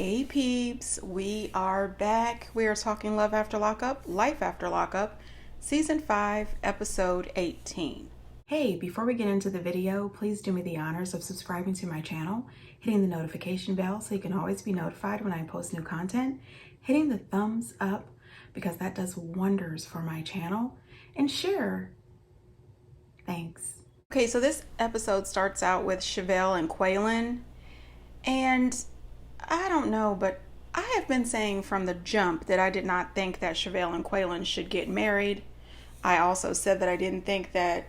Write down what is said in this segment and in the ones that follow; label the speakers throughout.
Speaker 1: Hey peeps, we are back. We are talking Love After Lockup, Life After Lockup, Season 5, Episode 18. Hey, before we get into the video, please do me the honors of subscribing to my channel, hitting the notification bell so you can always be notified when I post new content, hitting the thumbs up because that does wonders for my channel, and share. Thanks. Okay, so this episode starts out with Chel and Quin, and I don't know, but I have been saying from the jump that I did not think that Chel and Quin should get married. I also said that I didn't think that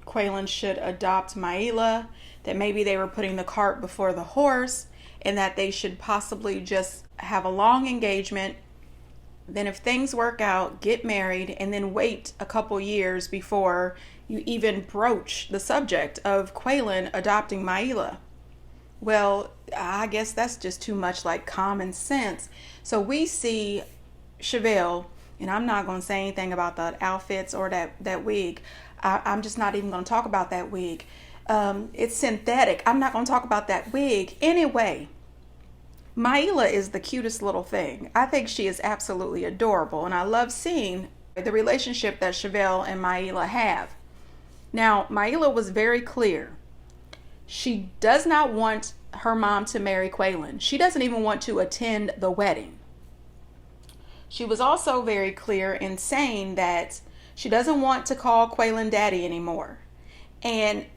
Speaker 1: Quin should adopt Maila, that maybe they were putting the cart before the horse, and that they should possibly just have a long engagement. Then if things work out, get married, and then wait a couple years before you even broach the subject of Quin adopting Maila. Well, I guess that's just too much like common sense. So we see Chel, and I'm not going to say anything about the outfits or that wig. I'm just not even going to talk about that wig. It's synthetic. I'm not going to talk about that wig. Anyway, Maila is the cutest little thing. I think she is absolutely adorable, and I love seeing the relationship that Chel and Maila have. Now, Maila was very clear. She does not want her mom to marry Quin. She doesn't even want to attend the wedding. She was also very clear in saying that she doesn't want to call Quin daddy anymore. And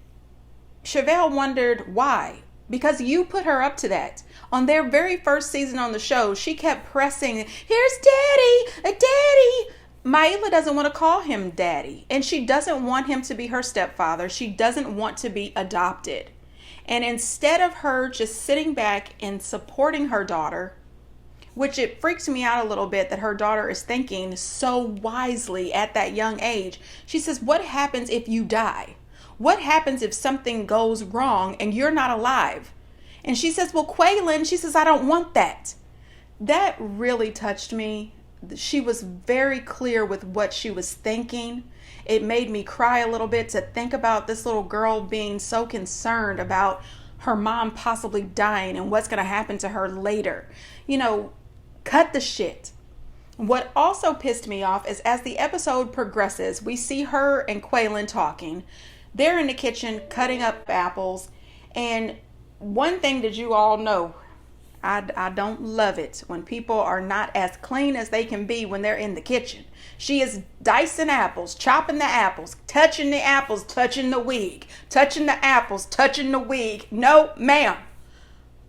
Speaker 1: Chel wondered why. Because you put her up to that. On their very first season on the show, she kept pressing, "Here's daddy, daddy." Maila doesn't want to call him daddy. And she doesn't want him to be her stepfather. She doesn't want to be adopted. And instead of her just sitting back and supporting her daughter, which it freaks me out a little bit that her daughter is thinking so wisely at that young age. She says, what happens if you die? What happens if something goes wrong and you're not alive? And she says, well, Quin, she says, I don't want that. That really touched me. She was very clear with what she was thinking. It made me cry a little bit to think about this little girl being so concerned about her mom possibly dying and what's going to happen to her later. You know, cut the shit. What also pissed me off is as the episode progresses, we see her and Quin talking. They're in the kitchen cutting up apples. And one thing that you all know, I don't love it when people are not as clean as they can be when they're in the kitchen. She is dicing apples, chopping the apples, touching the apples, touching the wig, touching the apples, touching the wig. No, ma'am.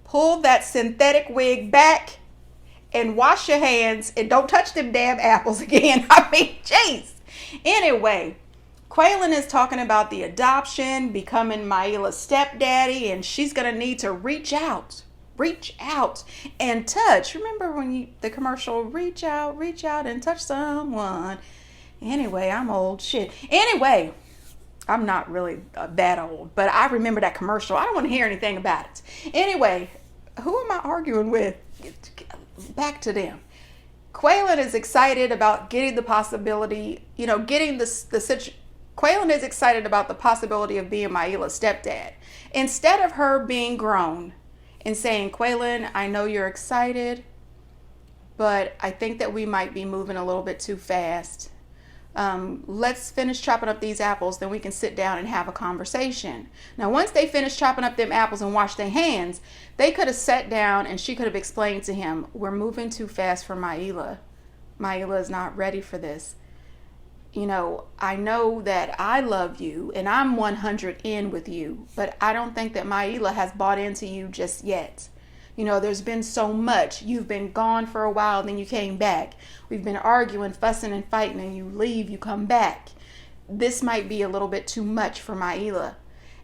Speaker 1: Pull that synthetic wig back and wash your hands and don't touch them damn apples again. I mean, jeez. Anyway, Quin is talking about the adoption, becoming Maila's stepdaddy, and she's going to need to reach out and touch. Remember when the commercial, reach out and touch someone. Anyway, I'm old shit. Anyway, I'm not really that old, but I remember that commercial. I don't want to hear anything about it. Anyway, who am I arguing with? Back to them. Quin is excited about getting the possibility, Quin is excited about the possibility of being Maila's stepdad. Instead of her being grown and saying, Quin, I know you're excited, but I think that we might be moving a little bit too fast. Let's finish chopping up these apples, then we can sit down and have a conversation. Now, once they finish chopping up them apples and wash their hands, they could have sat down and she could have explained to him, we're moving too fast for Maila. Maila is not ready for this. I know that I love you and I'm 100 in with you, but I don't think that Maila has bought into you just yet. There's been so much. You've been gone for a while, then you came back. We've been arguing, fussing, and fighting, and you leave, you come back. This might be a little bit too much for Maila.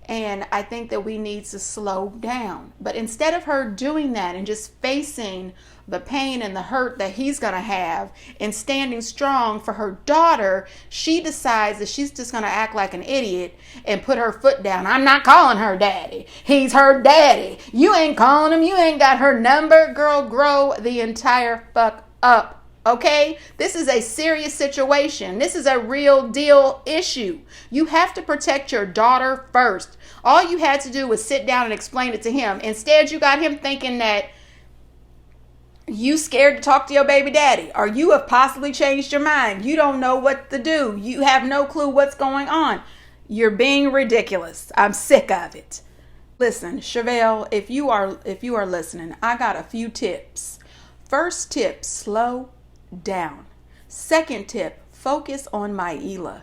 Speaker 1: And I think that we need to slow down. But instead of her doing that and just facing the pain and the hurt that he's going to have and standing strong for her daughter, she decides that she's just going to act like an idiot and put her foot down. I'm not calling her daddy. He's her daddy. You ain't calling him. You ain't got her number. Girl, grow the entire fuck up. Okay, this is a serious situation. This is a real deal issue. You have to protect your daughter first. All you had to do was sit down and explain it to him. Instead, you got him thinking that You scared to talk to your baby daddy, or you have possibly changed your mind. You don't know what to do. You have no clue what's going on. You're being ridiculous. I'm sick of it. Listen, Chevelle, if you are listening, I got a few tips. First tip, slow down. Second tip, focus on Maila.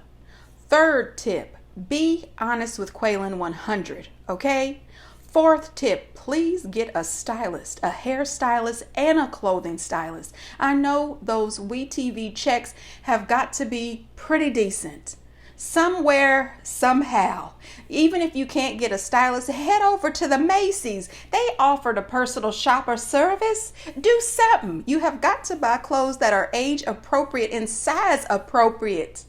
Speaker 1: Third tip, be honest with Quaylen 100, okay? Fourth tip, please get a stylist, a hairstylist and a clothing stylist. I know those WeTV checks have got to be pretty decent. Somewhere, somehow. Even if you can't get a stylist, head over to the Macy's. They offered a personal shopper service. Do something. You have got to buy clothes that are age appropriate and size appropriate.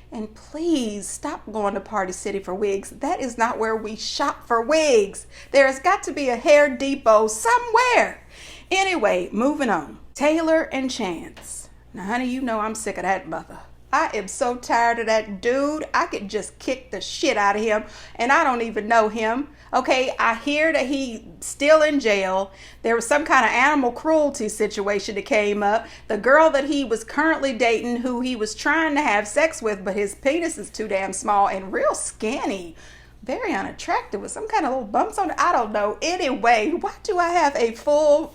Speaker 1: And please stop going to Party City for wigs. That is not where we shop for wigs. There has got to be a hair depot somewhere. Anyway, moving on. Taylor and Chance. Now, honey, you know I'm sick of that mother. I am so tired of that dude. I could just kick the shit out of him, and I don't even know him. Okay, I hear that he's still in jail. There was some kind of animal cruelty situation that came up. The girl that he was currently dating, who he was trying to have sex with, but his penis is too damn small and real skinny. Very unattractive with some kind of little bumps on it. I don't know. Anyway, why do I have a full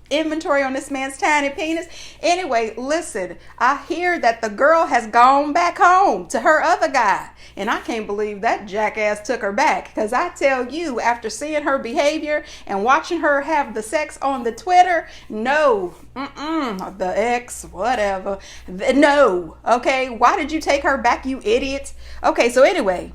Speaker 1: inventory on this man's tiny penis? Anyway, listen, I hear that the girl has gone back home to her other guy, and I can't believe that jackass took her back, because I tell you, after seeing her behavior and watching her have the sex on the Twitter, no, the ex, whatever, no, okay, why did you take her back, you idiots? Okay, so anyway,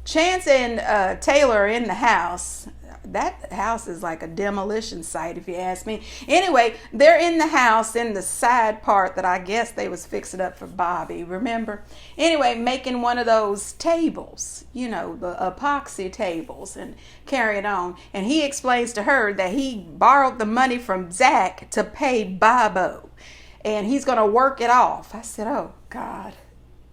Speaker 1: Chance and Taylor are in the house. That house is like a demolition site, if you ask me. Anyway, they're in the house in the side part that I guess they was fixing up for Bobby, remember? Anyway, making one of those tables, you know, the epoxy tables, and carrying on. And he explains to her that he borrowed the money from Zach to pay Bobo, and he's going to work it off. I said, oh, God.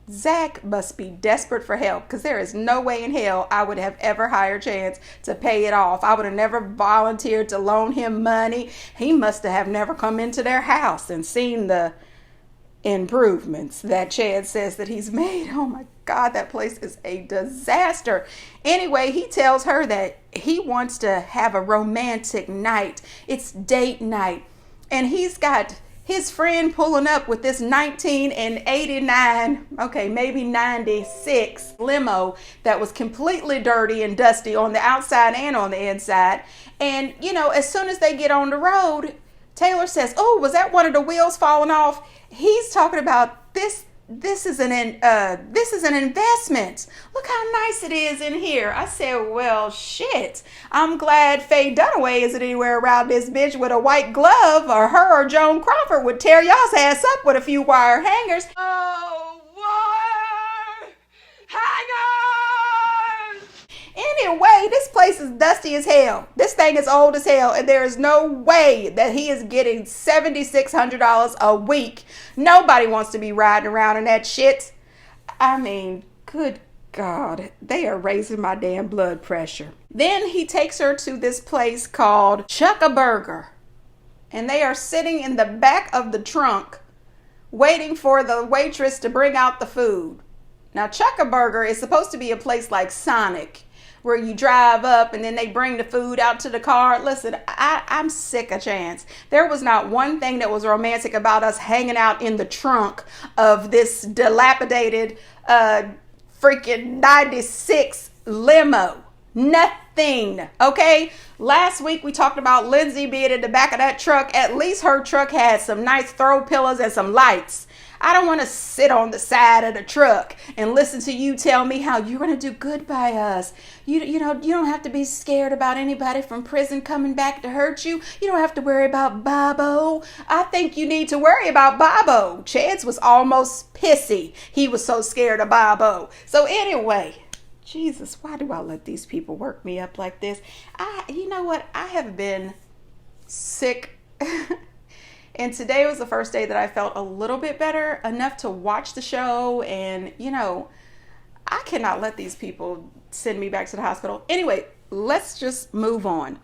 Speaker 1: Zach must be desperate for help, because there is no way in hell I would have ever hired Chance to pay it off. I would have never volunteered to loan him money. He must have never come into their house and seen the improvements that Chad says that he's made. Oh my God, that place is a disaster. Anyway, he tells her that he wants to have a romantic night. It's date night. And he's got his friend pulling up with this 1989, okay, maybe 96 limo that was completely dirty and dusty on the outside and on the inside. And, you know, as soon as they get on the road, Taylor says, oh, was that one of the wheels falling off? He's talking about this is an investment. Look how nice it is in here. I said, well, shit. I'm glad Faye Dunaway isn't anywhere around this bitch with a white glove, or her or Joan Crawford would tear y'all's ass up with a few wire hangers. Oh, wire hangers! Anyway, this place is dusty as hell. This thing is old as hell, and there is no way that he is getting $7,600 a week. Nobody wants to be riding around in that shit. I mean, good God, they are raising my damn blood pressure. Then he takes her to this place called Chuck-a-Burger, and they are sitting in the back of the trunk waiting for the waitress to bring out the food. Now, Chuck-a-Burger is supposed to be a place like Sonic, where you drive up and then they bring the food out to the car. Listen, I'm sick of Chance. There was not one thing that was romantic about us hanging out in the trunk of this dilapidated freaking 96 limo. Nothing, okay? Last week we talked about Lindsay being in the back of that truck. At least her truck had some nice throw pillows and some lights. I don't want to sit on the side of the truck and listen to you tell me how you're going to do good by us. You know, you don't have to be scared about anybody from prison coming back to hurt you. You don't have to worry about Bobo. I think you need to worry about Bobo. Chance was almost pissy. He was so scared of Bobo. So anyway, Jesus, why do I let these people work me up like this? You know what? I have been sick. And today was the first day that I felt a little bit better, enough to watch the show. And, you know, I cannot let these people send me back to the hospital. Anyway, let's just move on.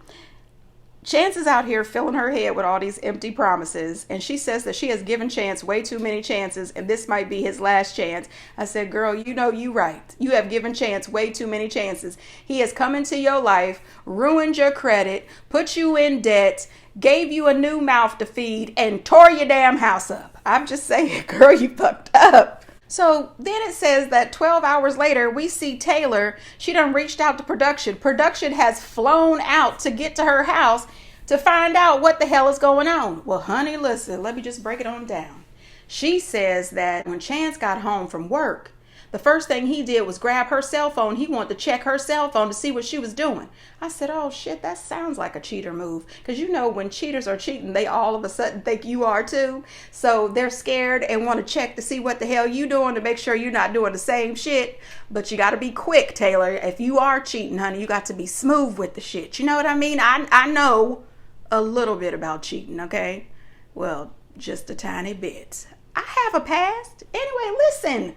Speaker 1: Chance is out here filling her head with all these empty promises, and she says that she has given Chance way too many chances, and this might be his last chance. I said, girl, you know you right. You have given Chance way too many chances. He has come into your life, ruined your credit, put you in debt, gave you a new mouth to feed, and tore your damn house up. I'm just saying, girl, you fucked up. So then it says that 12 hours later, we see Taylor. She done reached out to production. Production has flown out to get to her house to find out what the hell is going on. Well, honey, listen, let me just break it on down. She says that when Chance got home from work, the first thing he did was grab her cell phone. He wanted to check her cell phone to see what she was doing. I said, oh shit, that sounds like a cheater move. Because you know when cheaters are cheating, they all of a sudden think you are too. So they're scared and want to check to see what the hell you doing to make sure you're not doing the same shit. But you got to be quick, Taylor. If you are cheating, honey, you got to be smooth with the shit. You know what I mean? I know a little bit about cheating, okay? Well, just a tiny bit. I have a past. Anyway, listen,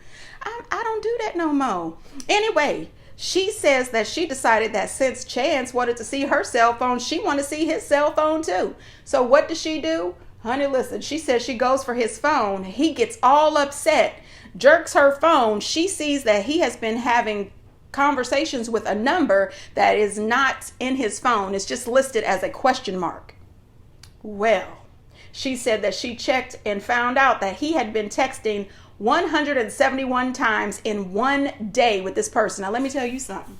Speaker 1: I don't do that no more. Anyway, she says that she decided that since Chance wanted to see her cell phone, she wanted to see his cell phone too. So what does she do? Honey, listen, she says she goes for his phone. He gets all upset, jerks her phone. She sees that he has been having conversations with a number that is not in his phone. It's just listed as a question mark. Well, she said that she checked and found out that he had been texting 171 times in one day with this person. Now, let me tell you something.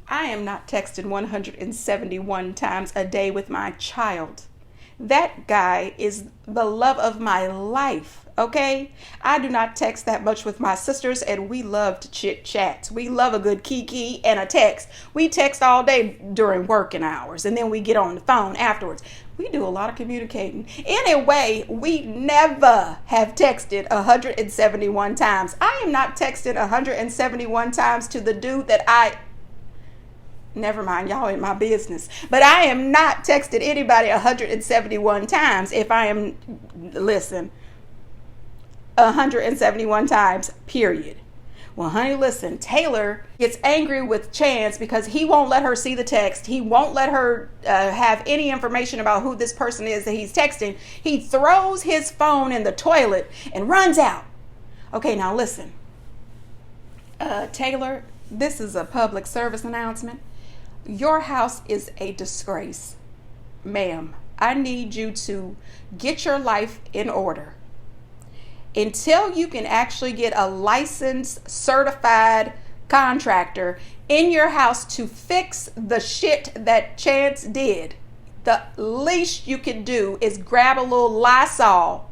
Speaker 1: I am not texting 171 times a day with my child. That guy is the love of my life, okay? I do not text that much with my sisters, and we love to chit chat. We love a good kiki and a text. We text all day during working hours, and then we get on the phone afterwards. We do a lot of communicating. Anyway, we never have texted 171 times. I am not texting 171 times to the dude that never mind, y'all in my business. But I am not texted anybody 171 times if I am, listen, 171 times, period. Well, honey, listen, Taylor gets angry with Chance because he won't let her see the text. He won't let her have any information about who this person is that he's texting. He throws his phone in the toilet and runs out. Okay, now listen. Taylor, this is a public service announcement. Your house is a disgrace. Ma'am, I need you to get your life in order. Until you can actually get a licensed, certified contractor in your house to fix the shit that Chance did, the least you can do is grab a little Lysol,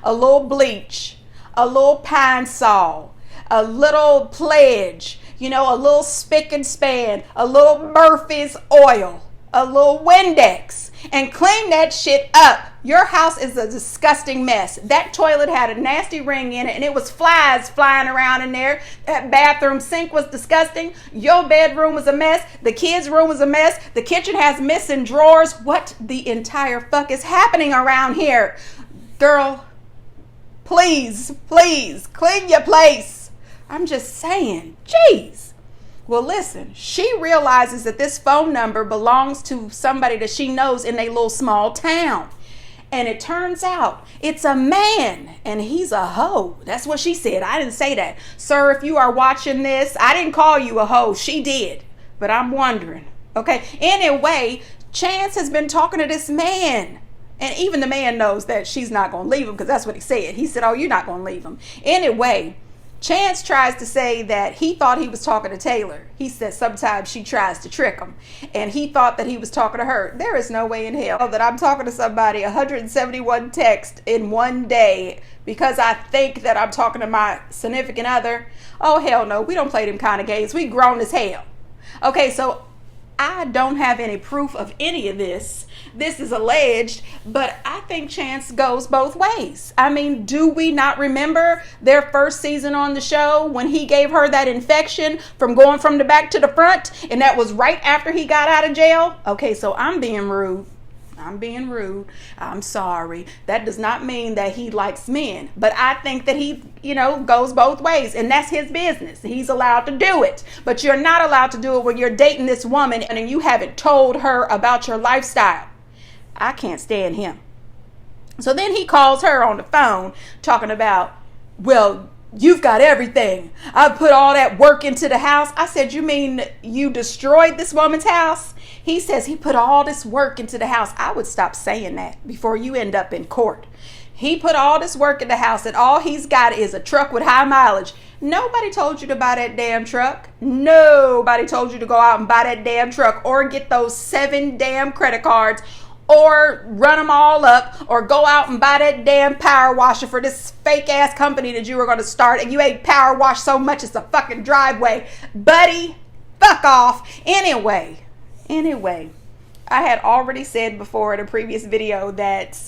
Speaker 1: a little bleach, a little Pine Sol, a little Pledge, a little Spick and Span, a little Murphy's oil, a little Windex, and clean that shit up. Your house is a disgusting mess. That toilet had a nasty ring in it, and it was flies flying around in there. That bathroom sink was disgusting. Your bedroom was a mess. The kids' room was a mess. The kitchen has missing drawers. What the entire fuck is happening around here? Girl, please clean your place. I'm just saying, jeez. Well, listen, she realizes that this phone number belongs to somebody that she knows in a little small town. And it turns out it's a man, and he's a hoe. That's what she said. I didn't say that. Sir, if you are watching this, I didn't call you a hoe. She did. But I'm wondering. Okay. Anyway, Chance has been talking to this man. And even the man knows that she's not going to leave him because that's what he said. He said, oh, you're not going to leave him. Anyway, Chance tries to say that he thought he was talking to Taylor. He said sometimes she tries to trick him. And he thought that he was talking to her. There is no way in hell that I'm talking to somebody 171 texts in one day because I think that I'm talking to my significant other. Oh, hell no. We don't play them kind of games. We grown as hell. Okay, so I don't have any proof of any of this. This is alleged, but I think Chance goes both ways. I mean, do we not remember their first season on the show when he gave her that infection from going from the back to the front? And that was right after he got out of jail. Okay, so I'm being rude. I'm being rude. I'm sorry. That does not mean that he likes men. But I think that he, goes both ways. And that's his business. He's allowed to do it. But you're not allowed to do it when you're dating this woman and you haven't told her about your lifestyle. I can't stand him. So then he calls her on the phone talking about, well, you've got everything. I put all that work into the house. I said, you mean you destroyed this woman's house? He says he put all this work into the house. I would stop saying that before you end up in court. He put all this work in the house and all he's got is a truck with high mileage. Nobody told you to buy that damn truck. Nobody told you to go out and buy that damn truck or get those 7 damn credit cards or run them all up, or go out and buy that damn power washer for this fake ass company that you were going to start, and you ain't power washed so much it's a fucking driveway. Buddy, fuck off. Anyway, I had already said before in a previous video that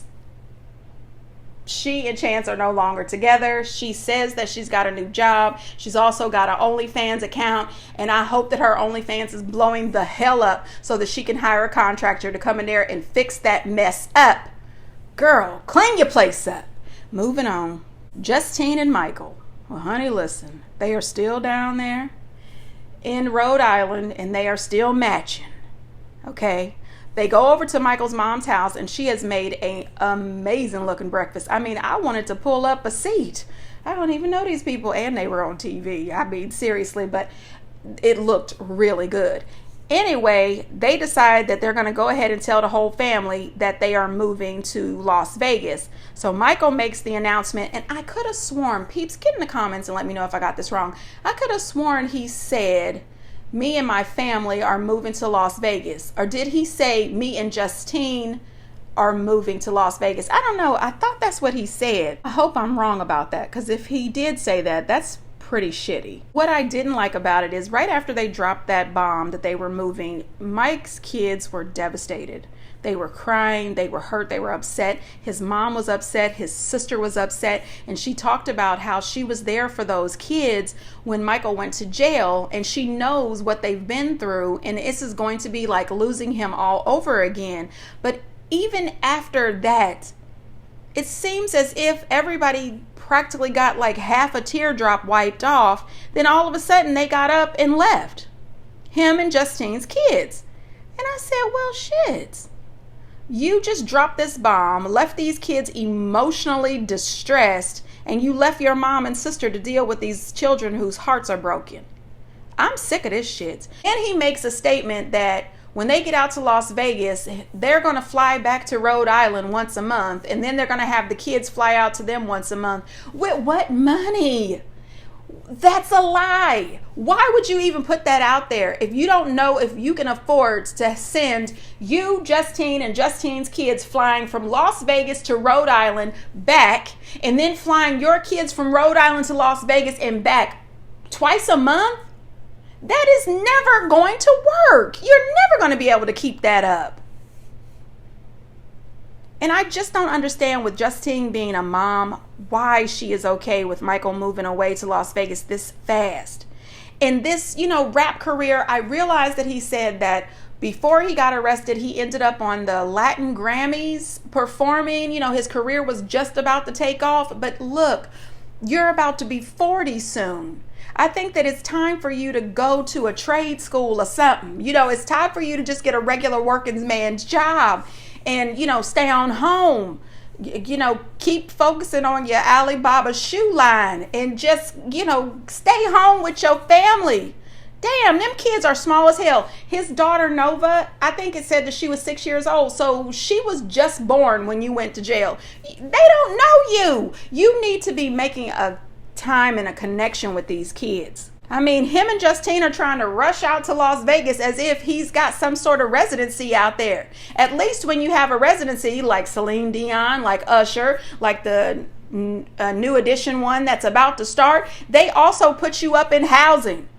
Speaker 1: she and Chance are no longer together. She says that she's got a new job. She's also got an OnlyFans account. And I hope that her OnlyFans is blowing the hell up so that she can hire a contractor to come in there and fix that mess up. Girl, clean your place up. Moving on. Justine and Michael. Well, honey, listen. They are still down there in Rhode Island and they are still matching. Okay? They go over to Michael's mom's house and she has made an amazing looking breakfast. I mean, I wanted to pull up a seat. I don't even know these people and they were on TV. I mean, seriously, but it looked really good. Anyway, they decide that they're going to go ahead and tell the whole family that they are moving to Las Vegas. So Michael makes the announcement, and I could have sworn, peeps, get in the comments and let me know if I got this wrong. I could have sworn he said, me and my family are moving to Las Vegas. Or did he say me and Justine are moving to Las Vegas? I don't know. I thought that's what he said. I hope I'm wrong about that, because if he did say that, that's pretty shitty. What I didn't like about it is right after they dropped that bomb that they were moving, Mike's kids were devastated. They were crying, they were hurt, they were upset. His mom was upset, his sister was upset, and she talked about how she was there for those kids when Michael went to jail, and she knows what they've been through, and this is going to be like losing him all over again. But even after that, it seems as if everybody practically got like half a teardrop wiped off. Then all of a sudden they got up and left. Him and Justine's kids. And I said, well, shit. You just dropped this bomb, left these kids emotionally distressed, and you left your mom and sister to deal with these children whose hearts are broken. I'm sick of this shit. And he makes a statement that when they get out to Las Vegas, they're going to fly back to Rhode Island once a month, and then they're going to have the kids fly out to them once a month. With what money? That's a lie. Why would you even put that out there if you don't know if you can afford to send you, Justine, and Justine's kids flying from Las Vegas to Rhode Island back, and then flying your kids from Rhode Island to Las Vegas and back twice a month? That is never going to work. You're never going to be able to keep that up. And I just don't understand with Justine being a mom, why she is okay with Michael moving away to Las Vegas this fast. In this, rap career, I realized that he said that before he got arrested, he ended up on the Latin Grammys performing. His career was just about to take off. But look, you're about to be 40 soon. I think that it's time for you to go to a trade school or something. It's time for you to just get a regular working man's job and, stay on home. Keep focusing on your Alibaba shoe line and just, stay home with your family. Damn, them kids are small as hell. His daughter, Nova, I think it said that she was 6 years old. So she was just born when you went to jail. They don't know you. You need to be making a time and a connection with these kids. I mean, him and Justine are trying to rush out to Las Vegas as if he's got some sort of residency out there. At least when you have a residency like Celine Dion, like Usher, like the New Edition one that's about to start, they also put you up in housing.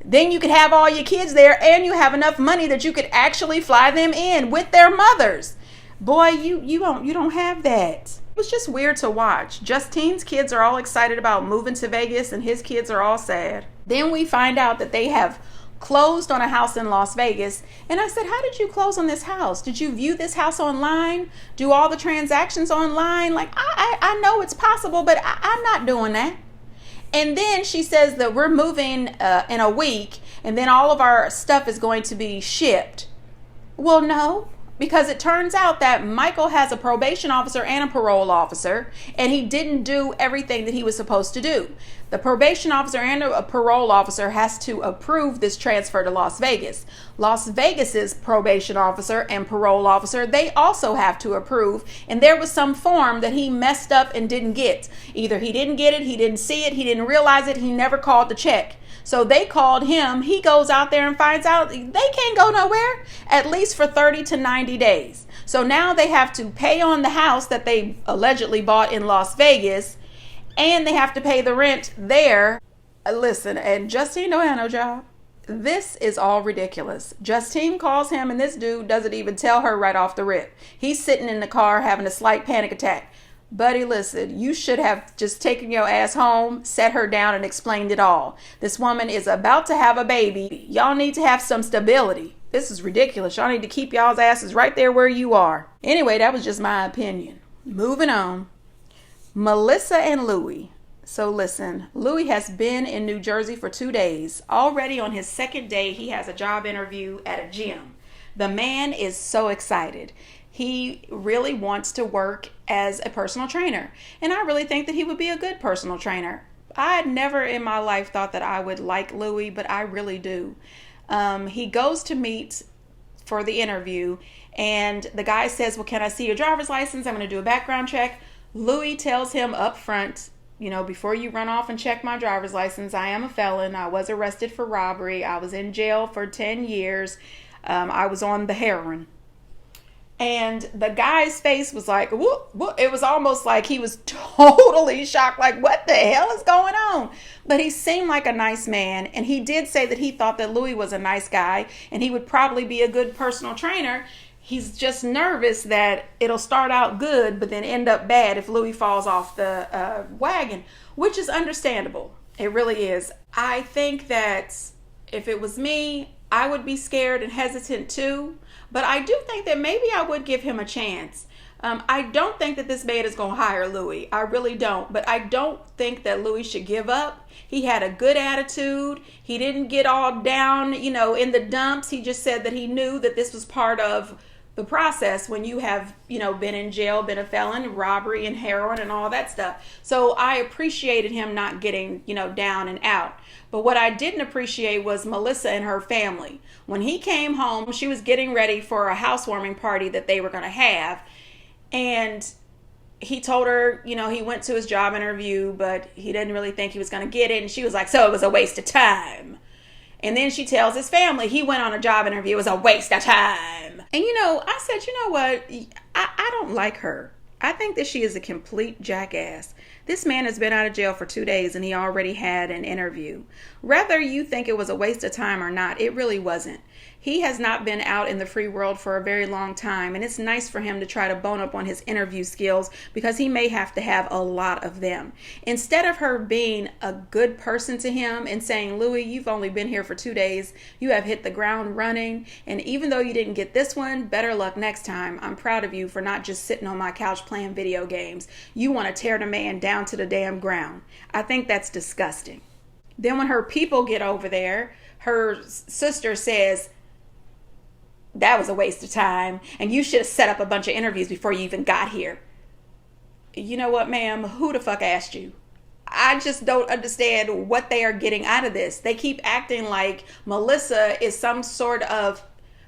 Speaker 1: Then you could have all your kids there and you have enough money that you could actually fly them in with their mothers. Boy, you don't have that. It was just weird to watch. Justine's kids are all excited about moving to Vegas and his kids are all sad. Then we find out that they have closed on a house in Las Vegas. And I said, how did you close on this house? Did you view this house online? Do all the transactions online? Like, I know it's possible, but I'm not doing that. And then she says that we're moving in a week, and then all of our stuff is going to be shipped. Well, no, because it turns out that Michael has a probation officer and a parole officer, and he didn't do everything that he was supposed to do. The probation officer and a parole officer has to approve this transfer to Las Vegas. Las Vegas's probation officer and parole officer, they also have to approve, and there was some form that he messed up and didn't get. Either he didn't get it, he didn't see it, he didn't realize it, he never called to check. So they called him. He goes out there and finds out they can't go nowhere, at least for 30 to 90 days. So now they have to pay on the house that they allegedly bought in Las Vegas, and they have to pay the rent there. Listen, and Justine don't have no job. This is all ridiculous. Justine calls him, and this dude doesn't even tell her right off the rip. He's sitting in the car having a slight panic attack. Buddy, listen, you should have just taken your ass home, set her down, and explained it all. This woman is about to have a baby. Y'all need to have some stability. This is ridiculous. Y'all need to keep y'all's asses right there where you are. Anyway, that was just my opinion. Moving on. Melissa and Louie. So listen, Louie has been in New Jersey for 2 days. Already on his second day, he has a job interview at a gym. The man is so excited. He really wants to work as a personal trainer. And I really think that he would be a good personal trainer. I had never in my life thought that I would like Louie, but I really do. He goes to meet for the interview, and the guy says, well, can I see your driver's license? I'm going to do a background check. Louie tells him up front, you know, before you run off and check my driver's license, I am a felon. I was arrested for robbery. I was in jail for 10 years. I was on the heroin. And the guy's face was like, whoop, whoop. It was almost like he was totally shocked, like, what the hell is going on? But he seemed like a nice man, and he did say that he thought that Louie was a nice guy, and he would probably be a good personal trainer. He's just nervous that it'll start out good, but then end up bad if Louie falls off the wagon, which is understandable. It really is. I think that if it was me, I would be scared and hesitant too. But I do think that maybe I would give him a chance. I don't think that this man is going to hire Louie. I really don't. But I don't think that Louie should give up. He had a good attitude. He didn't get all down, you know, in the dumps. He just said that he knew that this was part of the process when you have, you know, been in jail, been a felon, robbery and heroin and all that stuff. So I appreciated him not getting, you know, down and out. But what I didn't appreciate was Melissa and her family. When he came home, she was getting ready for a housewarming party that they were going to have. And he told her, you know, he went to his job interview, but he didn't really think he was going to get it. And she was like, so it was a waste of time. And then she tells his family he went on a job interview. It was a waste of time. And, you know, I said, you know what? I don't like her. I think that she is a complete jackass. This man has been out of jail for 2 days and he already had an interview. Whether you think it was a waste of time or not, it really wasn't. He has not been out in the free world for a very long time, and it's nice for him to try to bone up on his interview skills because he may have to have a lot of them. Instead of her being a good person to him and saying, Louie, you've only been here for 2 days. You have hit the ground running, and even though you didn't get this one, better luck next time. I'm proud of you for not just sitting on my couch playing video games. You want to tear the man down to the damn ground. I think that's disgusting. Then when her people get over there, her sister says, that was a waste of time, and you should have set up a bunch of interviews before you even got here. You know what, ma'am? Who the fuck asked you? I just don't understand what they are getting out of this. They keep acting like Melissa is some sort of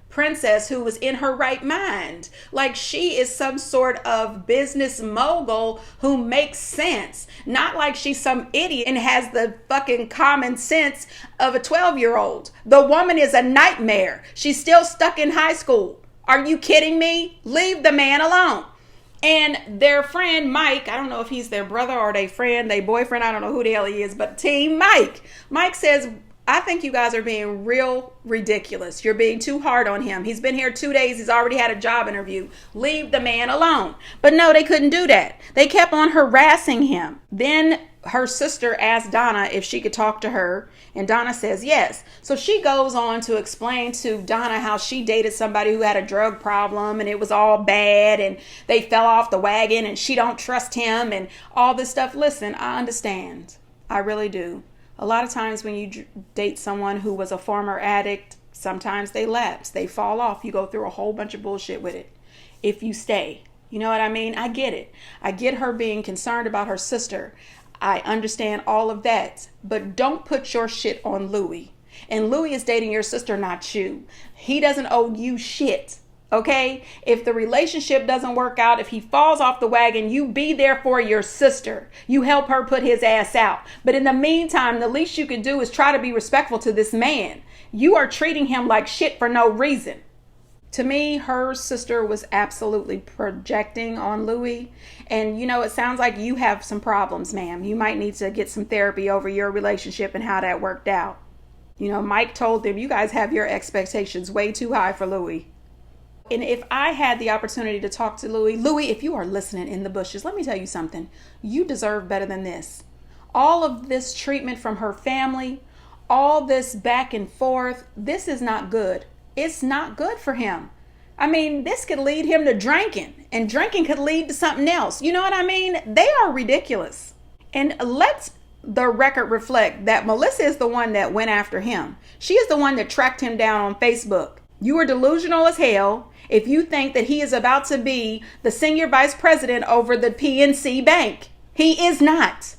Speaker 1: princess who was in her right mind. Like she is some sort of business mogul who makes sense. Not like she's some idiot and has the fucking common sense of a 12-year-old. The woman is a nightmare. She's still stuck in high school. Are you kidding me? Leave the man alone. And their friend Mike, I don't know if he's their brother or their friend, their boyfriend, I don't know who the hell he is, but Team Mike. Mike says, I think you guys are being real ridiculous. You're being too hard on him. He's been here 2 days. He's already had a job interview. Leave the man alone. But no, they couldn't do that. They kept on harassing him. Then her sister asked Donna if she could talk to her, and Donna says yes. So she goes on to explain to Donna how she dated somebody who had a drug problem and it was all bad and they fell off the wagon and she don't trust him and all this stuff. Listen, I understand. I really do. A lot of times when you date someone who was a former addict, sometimes they lapse, they fall off. You go through a whole bunch of bullshit with it if you stay. You know what I mean? I get it. I get her being concerned about her sister. I understand all of that. But don't put your shit on Louis. And Louis is dating your sister, not you. He doesn't owe you shit. Okay? If the relationship doesn't work out, if he falls off the wagon, you be there for your sister. You help her put his ass out. But in the meantime, the least you can do is try to be respectful to this man. You are treating him like shit for no reason. To me, her sister was absolutely projecting on Louis. And, you know, it sounds like you have some problems, ma'am. You might need to get some therapy over your relationship and how that worked out. You know, Mike told them, you guys have your expectations way too high for Louis. And if I had the opportunity to talk to Louis, if you are listening in the bushes, let me tell you something. You deserve better than this. All of this treatment from her family, all this back and forth, this is not good. It's not good for him. I mean, this could lead him to drinking, and drinking could lead to something else. You know what I mean? They are ridiculous. And let the record reflect that Melissa is the one that went after him. She is the one that tracked him down on Facebook. You are delusional as hell if you think that he is about to be the senior vice president over the PNC Bank. He is not.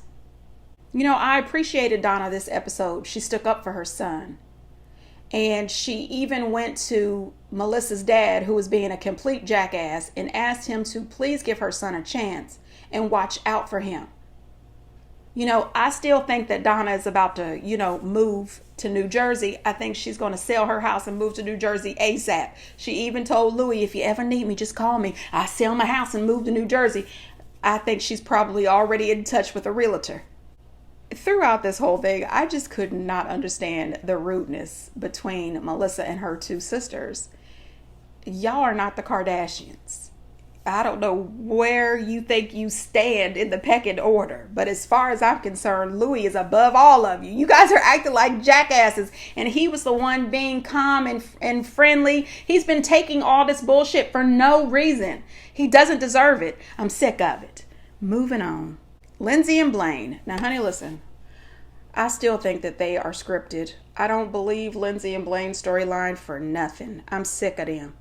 Speaker 1: You know, I appreciated Donna this episode. She stuck up for her son. And she even went to Melissa's dad, who was being a complete jackass, and asked him to please give her son a chance and watch out for him. You know, I still think that Donna is about to, move to New Jersey. I think she's going to sell her house and move to New Jersey ASAP. She even told Louis, if you ever need me, just call me. I sell my house and move to New Jersey. I think she's probably already in touch with a realtor. Throughout this whole thing, I just could not understand the rudeness between Melissa and her two sisters. Y'all are not the Kardashians. I don't know where you think you stand in the pecking order, but as far as I'm concerned, Louis is above all of you. You guys are acting like jackasses, and he was the one being calm and friendly. He's been taking all this bullshit for no reason. He doesn't deserve it. I'm sick of it. Moving on. Lindsay and Blaine. Now, honey, listen. I still think that they are scripted. I don't believe Lindsay and Blaine's storyline for nothing. I'm sick of them.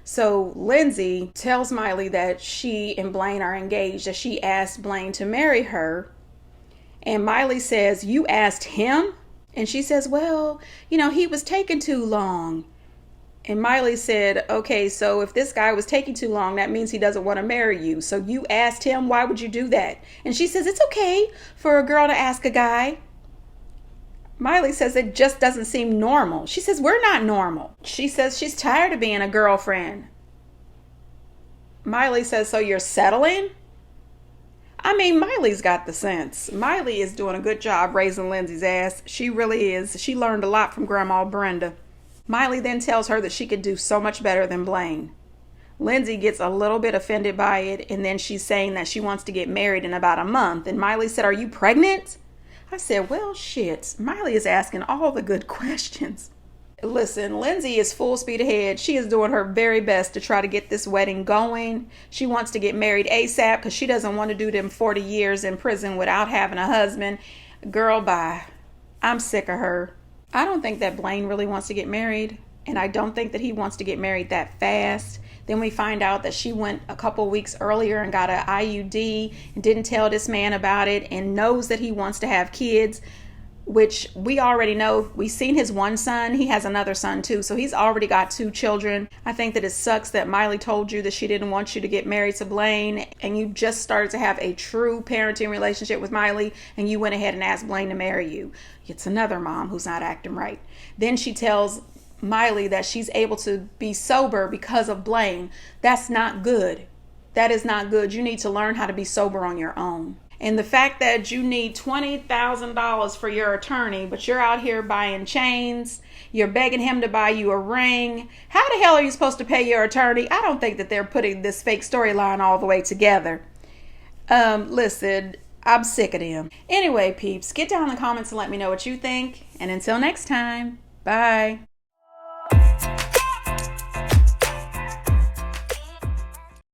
Speaker 1: So Lindsay tells Miley that she and Blaine are engaged, that she asked Blaine to marry her. And Miley says, you asked him? And she says, well, he was taking too long. And Miley said, okay, so if this guy was taking too long, that means he doesn't want to marry you. So you asked him, why would you do that? And she says, it's okay for a girl to ask a guy. Miley says it just doesn't seem normal. She says, we're not normal. She says she's tired of being a girlfriend. Miley says, so you're settling? I mean, Miley's got the sense. Miley is doing a good job raising Lindsay's ass. She really is. She learned a lot from Grandma Brenda. Miley then tells her that she could do so much better than Blaine. Lindsay gets a little bit offended by it, and then she's saying that she wants to get married in about a month. And Miley said, are you pregnant? I said, well, shit. Miley is asking all the good questions. Listen, Lindsay is full speed ahead. She is doing her very best to try to get this wedding going. She wants to get married ASAP because she doesn't want to do them 40 years in prison without having a husband. Girl, bye. I'm sick of her. I don't think that Blaine really wants to get married, and I don't think that he wants to get married that fast. Then we find out that she went a couple weeks earlier and got an IUD and didn't tell this man about it and knows that he wants to have kids, which we already know. We've seen his one son. He has another son too. So he's already got 2 children. I think that it sucks that Miley told you that she didn't want you to get married to Blaine and you just started to have a true parenting relationship with Miley and you went ahead and asked Blaine to marry you. It's another mom who's not acting right. Then she tells Miley that she's able to be sober because of Blaine. That's not good. That is not good. You need to learn how to be sober on your own. And the fact that you need $20,000 for your attorney, but you're out here buying chains, you're begging him to buy you a ring. How the hell are you supposed to pay your attorney? I don't think that they're putting this fake storyline all the way together. Listen, I'm sick of them. Anyway, peeps, get down in the comments and let me know what you think. And until next time, bye.